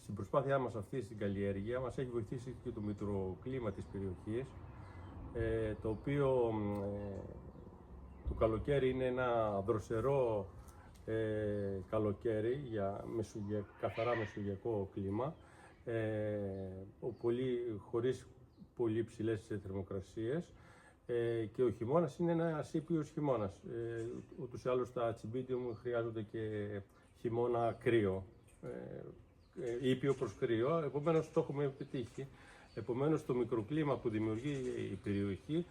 στην προσπάθειά μας αυτή στην καλλιέργεια μας έχει βοηθήσει και το μικροκλίμα της περιοχής, το οποίο το καλοκαίρι είναι ένα δροσερό καλοκαίρι για καθαρά μεσογειακό κλίμα, χωρίς πολύ ψηλές θερμοκρασίες, και ο χειμώνας είναι ένας ήπιος χειμώνας. Ούτως ή άλλως τα Cymbidium χρειάζονται και χειμώνα κρύο, ήπιο προς κρύο, επομένως το έχουμε επιτύχει. Επομένως το μικροκλίμα που δημιουργεί η περιοχή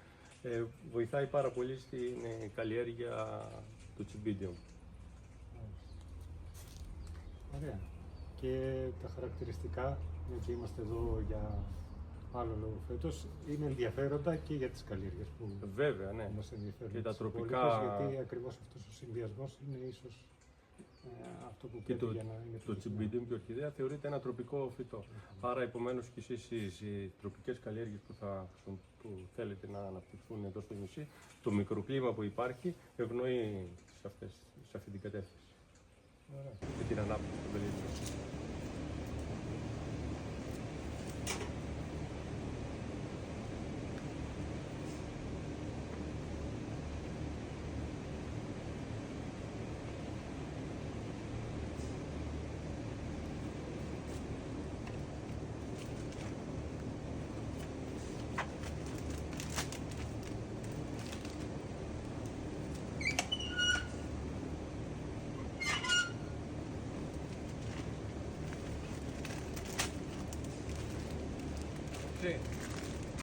βοηθάει πάρα πολύ στην καλλιέργεια του Cymbidium. Ωραία. Και τα χαρακτηριστικά, γιατί είμαστε εδώ για άλλο λόγο φέτος, είναι ενδιαφέροντα και για τις καλλιέργειες που βέβαια, ναι. μας ενδιαφέρουν. Και τα τροπικά... Γιατί ακριβώς αυτός ο συνδυασμός είναι ίσως αυτό που πρέπει για να είναι το Cymbidium και η ορχιδέα θεωρείται ένα τροπικό φυτό. Άρα, επομένως, και εσείς οι τροπικές καλλιέργειες που θέλετε να αναπτυχθούν εδώ στο νησί, το μικροκλίμα που υπάρχει ευνοεί σε αυτή την κατεύθυνση. Ωραία. Και την ανάπτυξη των καλλιεργειών.